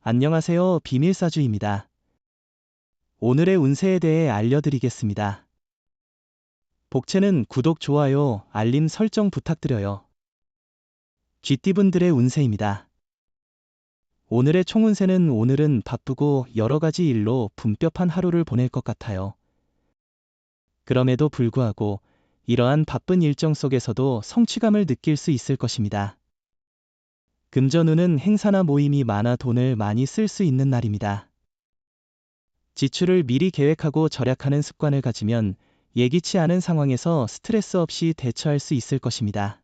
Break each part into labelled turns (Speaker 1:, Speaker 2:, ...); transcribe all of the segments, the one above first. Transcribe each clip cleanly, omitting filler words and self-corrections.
Speaker 1: 안녕하세요. 비밀사주입니다. 오늘의 운세에 대해 알려드리겠습니다. 복채는 구독, 좋아요, 알림 설정 부탁드려요. 쥐띠분들의 운세입니다. 오늘의 총운세는 오늘은 바쁘고 여러 가지 일로 분뼈한 하루를 보낼 것 같아요. 그럼에도 불구하고 이러한 바쁜 일정 속에서도 성취감을 느낄 수 있을 것입니다. 금전운은 행사나 모임이 많아 돈을 많이 쓸 수 있는 날입니다. 지출을 미리 계획하고 절약하는 습관을 가지면 예기치 않은 상황에서 스트레스 없이 대처할 수 있을 것입니다.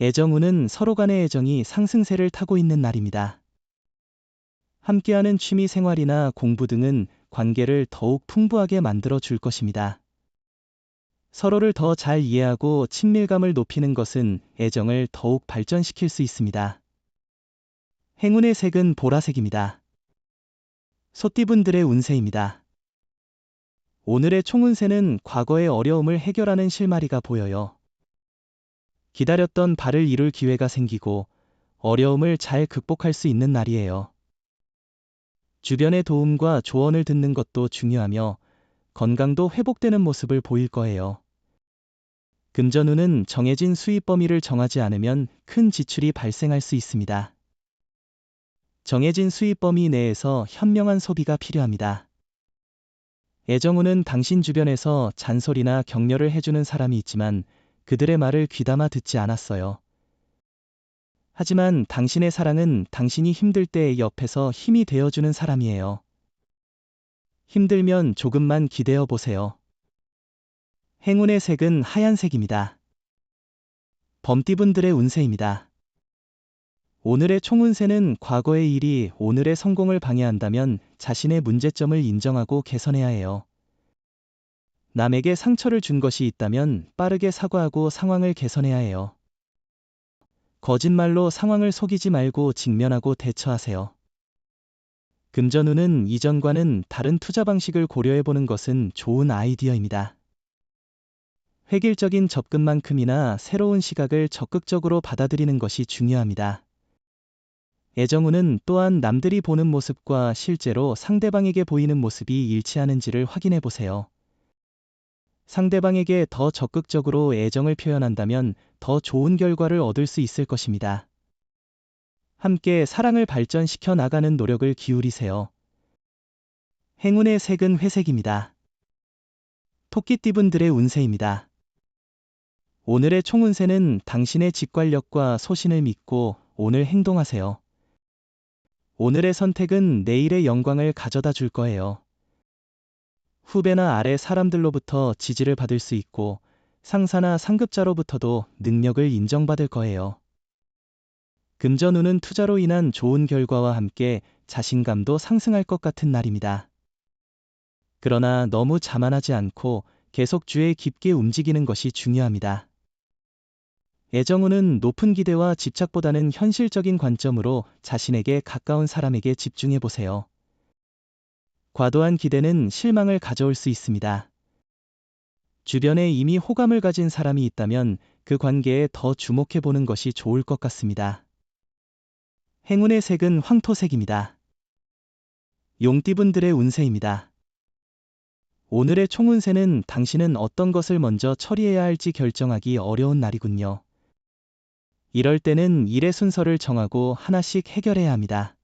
Speaker 1: 애정운은 서로 간의 애정이 상승세를 타고 있는 날입니다. 함께하는 취미 생활이나 공부 등은 관계를 더욱 풍부하게 만들어 줄 것입니다. 서로를 더 잘 이해하고 친밀감을 높이는 것은 애정을 더욱 발전시킬 수 있습니다. 행운의 색은 보라색입니다. 소띠분들의 운세입니다. 오늘의 총운세는 과거의 어려움을 해결하는 실마리가 보여요. 기다렸던 바를 이룰 기회가 생기고 어려움을 잘 극복할 수 있는 날이에요. 주변의 도움과 조언을 듣는 것도 중요하며 건강도 회복되는 모습을 보일 거예요. 금전운은 정해진 수입 범위를 정하지 않으면 큰 지출이 발생할 수 있습니다. 정해진 수입 범위 내에서 현명한 소비가 필요합니다. 애정운은 당신 주변에서 잔소리나 격려를 해주는 사람이 있지만 그들의 말을 귀담아 듣지 않았어요. 하지만 당신의 사랑은 당신이 힘들 때 옆에서 힘이 되어주는 사람이에요. 힘들면 조금만 기대어 보세요. 행운의 색은 하얀색입니다. 범띠분들의 운세입니다. 오늘의 총운세는 과거의 일이 오늘의 성공을 방해한다면 자신의 문제점을 인정하고 개선해야 해요. 남에게 상처를 준 것이 있다면 빠르게 사과하고 상황을 개선해야 해요. 거짓말로 상황을 속이지 말고 직면하고 대처하세요. 금전운은 이전과는 다른 투자 방식을 고려해보는 것은 좋은 아이디어입니다. 획일적인 접근만큼이나 새로운 시각을 적극적으로 받아들이는 것이 중요합니다. 애정운은 또한 남들이 보는 모습과 실제로 상대방에게 보이는 모습이 일치하는지를 확인해 보세요. 상대방에게 더 적극적으로 애정을 표현한다면 더 좋은 결과를 얻을 수 있을 것입니다. 함께 사랑을 발전시켜 나가는 노력을 기울이세요. 행운의 색은 회색입니다. 토끼띠분들의 운세입니다. 오늘의 총운세는 당신의 직관력과 소신을 믿고 오늘 행동하세요. 오늘의 선택은 내일의 영광을 가져다 줄 거예요. 후배나 아래 사람들로부터 지지를 받을 수 있고 상사나 상급자로부터도 능력을 인정받을 거예요. 금전운은 투자로 인한 좋은 결과와 함께 자신감도 상승할 것 같은 날입니다. 그러나 너무 자만하지 않고 계속 주에 깊게 움직이는 것이 중요합니다. 애정운은 높은 기대와 집착보다는 현실적인 관점으로 자신에게 가까운 사람에게 집중해 보세요. 과도한 기대는 실망을 가져올 수 있습니다. 주변에 이미 호감을 가진 사람이 있다면 그 관계에 더 주목해 보는 것이 좋을 것 같습니다. 행운의 색은 황토색입니다. 용띠분들의 운세입니다. 오늘의 총운세는 당신은 어떤 것을 먼저 처리해야 할지 결정하기 어려운 날이군요. 이럴 때는 일의 순서를 정하고 하나씩 해결해야 합니다.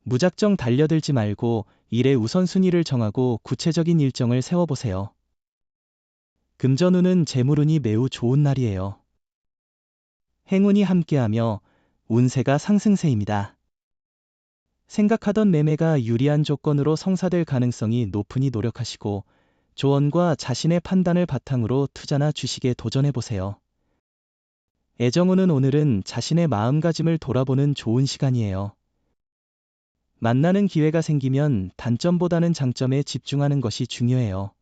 Speaker 1: 무작정 달려들지 말고 일의 우선순위를 정하고 구체적인 일정을 세워보세요. 금전운은 재물운이 매우 좋은 날이에요. 행운이 함께하며 운세가 상승세입니다. 생각하던 매매가 유리한 조건으로 성사될 가능성이 높으니 노력하시고 조언과 자신의 판단을 바탕으로 투자나 주식에 도전해보세요. 애정운은 오늘은 자신의 마음가짐을 돌아보는 좋은 시간이에요. 만나는 기회가 생기면 단점보다는 장점에 집중하는 것이 중요해요.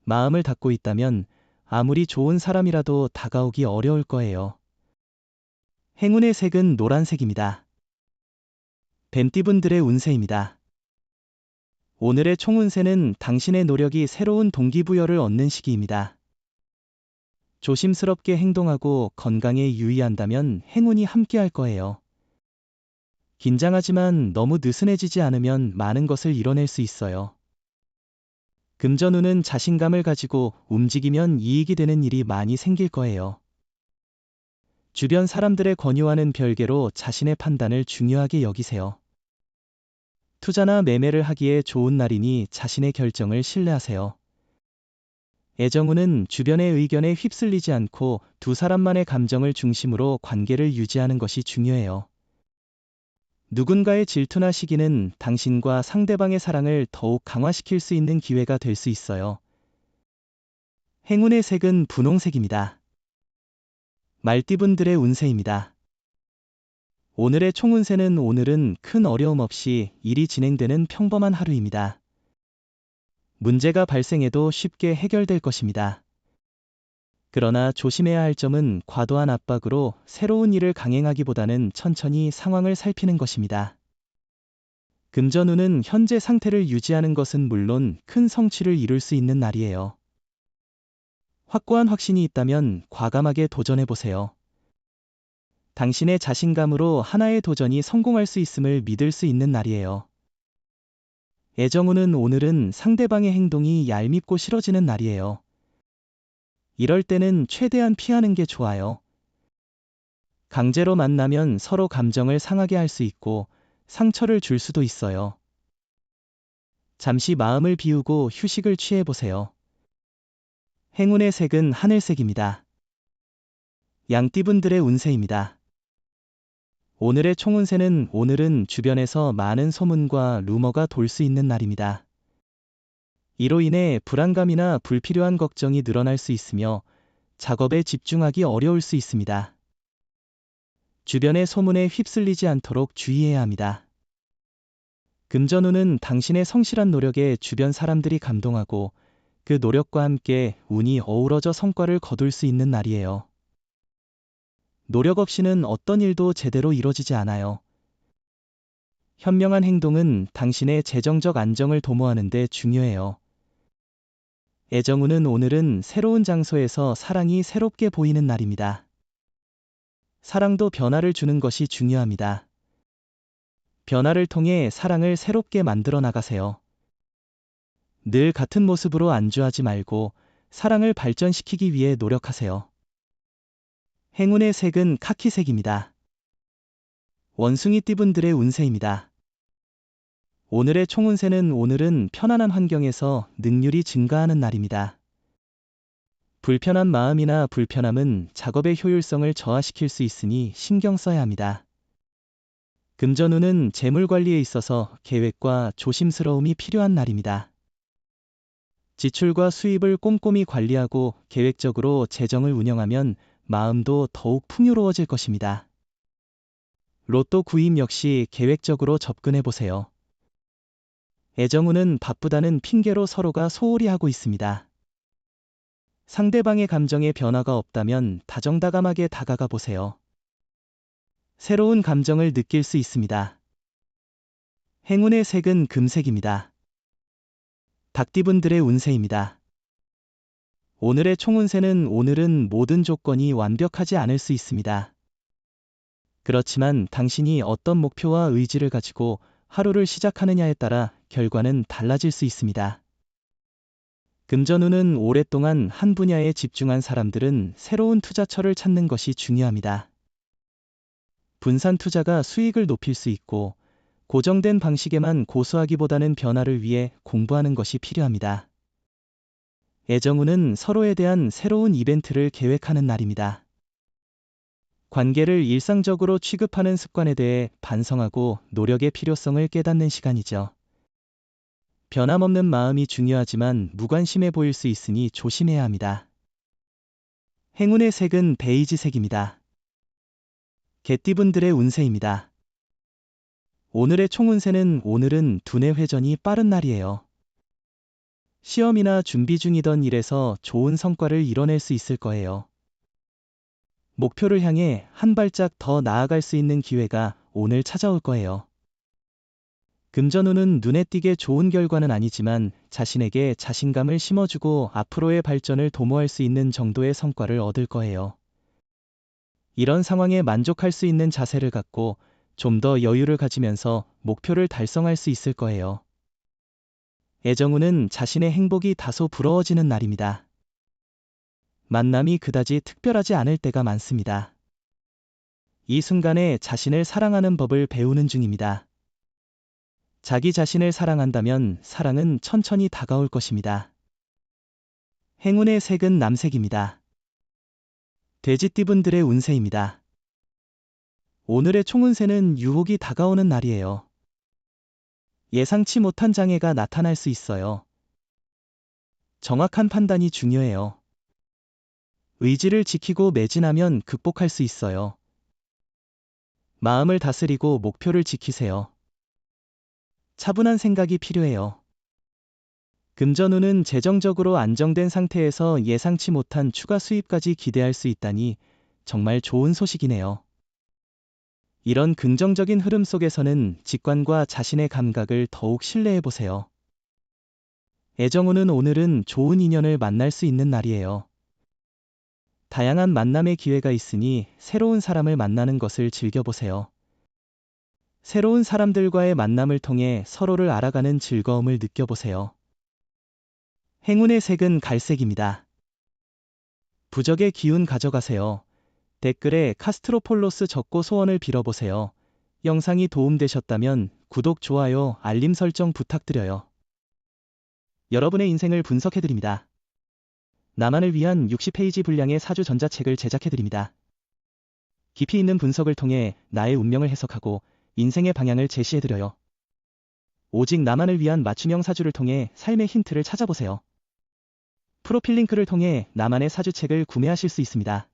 Speaker 1: 마음을 닫고 있다면 아무리 좋은 사람이라도 다가오기 어려울 거예요. 행운의 색은 노란색입니다. 뱀띠분들의 운세입니다. 오늘의 총운세는 당신의 노력이 새로운 동기부여를 얻는 시기입니다. 조심스럽게 행동하고 건강에 유의한다면 행운이 함께할 거예요. 긴장하지만 너무 느슨해지지 않으면 많은 것을 이뤄낼 수 있어요. 금전운은 자신감을 가지고 움직이면 이익이 되는 일이 많이 생길 거예요. 주변 사람들의 권유와는 별개로 자신의 판단을 중요하게 여기세요. 투자나 매매를 하기에 좋은 날이니 자신의 결정을 신뢰하세요. 애정운은 주변의 의견에 휩쓸리지 않고 두 사람만의 감정을 중심으로 관계를 유지하는 것이 중요해요. 누군가의 질투나 시기는 당신과 상대방의 사랑을 더욱 강화시킬 수 있는 기회가 될 수 있어요. 행운의 색은 분홍색입니다. 말띠분들의 운세입니다. 오늘의 총운세는 오늘은 큰 어려움 없이 일이 진행되는 평범한 하루입니다. 문제가 발생해도 쉽게 해결될 것입니다. 그러나 조심해야 할 점은 과도한 압박으로 새로운 일을 강행하기보다는 천천히 상황을 살피는 것입니다. 금전운은 현재 상태를 유지하는 것은 물론 큰 성취를 이룰 수 있는 날이에요. 확고한 확신이 있다면 과감하게 도전해보세요. 당신의 자신감으로 하나의 도전이 성공할 수 있음을 믿을 수 있는 날이에요. 애정운은 오늘은 상대방의 행동이 얄밉고 싫어지는 날이에요. 이럴 때는 최대한 피하는 게 좋아요. 강제로 만나면 서로 감정을 상하게 할 수 있고 상처를 줄 수도 있어요. 잠시 마음을 비우고 휴식을 취해보세요. 행운의 색은 하늘색입니다. 양띠분들의 운세입니다. 오늘의 총운세는 오늘은 주변에서 많은 소문과 루머가 돌 수 있는 날입니다. 이로 인해 불안감이나 불필요한 걱정이 늘어날 수 있으며 작업에 집중하기 어려울 수 있습니다. 주변의 소문에 휩쓸리지 않도록 주의해야 합니다. 금전운은 당신의 성실한 노력에 주변 사람들이 감동하고 그 노력과 함께 운이 어우러져 성과를 거둘 수 있는 날이에요. 노력 없이는 어떤 일도 제대로 이뤄지지 않아요. 현명한 행동은 당신의 재정적 안정을 도모하는 데 중요해요. 애정운은 오늘은 새로운 장소에서 사랑이 새롭게 보이는 날입니다. 사랑도 변화를 주는 것이 중요합니다. 변화를 통해 사랑을 새롭게 만들어 나가세요. 늘 같은 모습으로 안주하지 말고 사랑을 발전시키기 위해 노력하세요. 행운의 색은 카키색입니다. 원숭이띠분들의 운세입니다. 오늘의 총운세는 오늘은 편안한 환경에서 능률이 증가하는 날입니다. 불편한 마음이나 불편함은 작업의 효율성을 저하시킬 수 있으니 신경 써야 합니다. 금전운은 재물 관리에 있어서 계획과 조심스러움이 필요한 날입니다. 지출과 수입을 꼼꼼히 관리하고 계획적으로 재정을 운영하면 마음도 더욱 풍요로워질 것입니다. 로또 구입 역시 계획적으로 접근해보세요. 애정운은 바쁘다는 핑계로 서로가 소홀히 하고 있습니다. 상대방의 감정에 변화가 없다면 다정다감하게 다가가 보세요. 새로운 감정을 느낄 수 있습니다. 행운의 색은 금색입니다. 닭띠분들의 운세입니다. 오늘의 총운세는 오늘은 모든 조건이 완벽하지 않을 수 있습니다. 그렇지만 당신이 어떤 목표와 의지를 가지고 하루를 시작하느냐에 따라 결과는 달라질 수 있습니다. 금전운은 오랫동안 한 분야에 집중한 사람들은 새로운 투자처를 찾는 것이 중요합니다. 분산 투자가 수익을 높일 수 있고 고정된 방식에만 고수하기보다는 변화를 위해 공부하는 것이 필요합니다. 애정운은 서로에 대한 새로운 이벤트를 계획하는 날입니다. 관계를 일상적으로 취급하는 습관에 대해 반성하고 노력의 필요성을 깨닫는 시간이죠. 변함없는 마음이 중요하지만 무관심해 보일 수 있으니 조심해야 합니다. 행운의 색은 베이지색입니다. 개띠분들의 운세입니다. 오늘의 총운세는 오늘은 두뇌 회전이 빠른 날이에요. 시험이나 준비 중이던 일에서 좋은 성과를 이뤄낼 수 있을 거예요. 목표를 향해 한 발짝 더 나아갈 수 있는 기회가 오늘 찾아올 거예요. 금전운은 눈에 띄게 좋은 결과는 아니지만 자신에게 자신감을 심어주고 앞으로의 발전을 도모할 수 있는 정도의 성과를 얻을 거예요. 이런 상황에 만족할 수 있는 자세를 갖고 좀 더 여유를 가지면서 목표를 달성할 수 있을 거예요. 애정우는 자신의 행복이 다소 부러워지는 날입니다. 만남이 그다지 특별하지 않을 때가 많습니다. 이 순간에 자신을 사랑하는 법을 배우는 중입니다. 자기 자신을 사랑한다면 사랑은 천천히 다가올 것입니다. 행운의 색은 남색입니다. 돼지띠분들의 운세입니다. 오늘의 총운세는 유혹이 다가오는 날이에요. 예상치 못한 장애가 나타날 수 있어요. 정확한 판단이 중요해요. 의지를 지키고 매진하면 극복할 수 있어요. 마음을 다스리고 목표를 지키세요. 차분한 생각이 필요해요. 금전운은 재정적으로 안정된 상태에서 예상치 못한 추가 수입까지 기대할 수 있다니 정말 좋은 소식이네요. 이런 긍정적인 흐름 속에서는 직관과 자신의 감각을 더욱 신뢰해 보세요. 애정운은 오늘은 좋은 인연을 만날 수 있는 날이에요. 다양한 만남의 기회가 있으니 새로운 사람을 만나는 것을 즐겨보세요. 새로운 사람들과의 만남을 통해 서로를 알아가는 즐거움을 느껴보세요. 행운의 색은 갈색입니다. 부적의 기운 가져가세요. 댓글에 카스트로폴로스 적고 소원을 빌어보세요. 영상이 도움되셨다면 구독, 좋아요, 알림 설정 부탁드려요. 여러분의 인생을 분석해드립니다. 나만을 위한 60페이지 분량의 사주 전자책을 제작해드립니다. 깊이 있는 분석을 통해 나의 운명을 해석하고 인생의 방향을 제시해드려요. 오직 나만을 위한 맞춤형 사주를 통해 삶의 힌트를 찾아보세요. 프로필 링크를 통해 나만의 사주책을 구매하실 수 있습니다.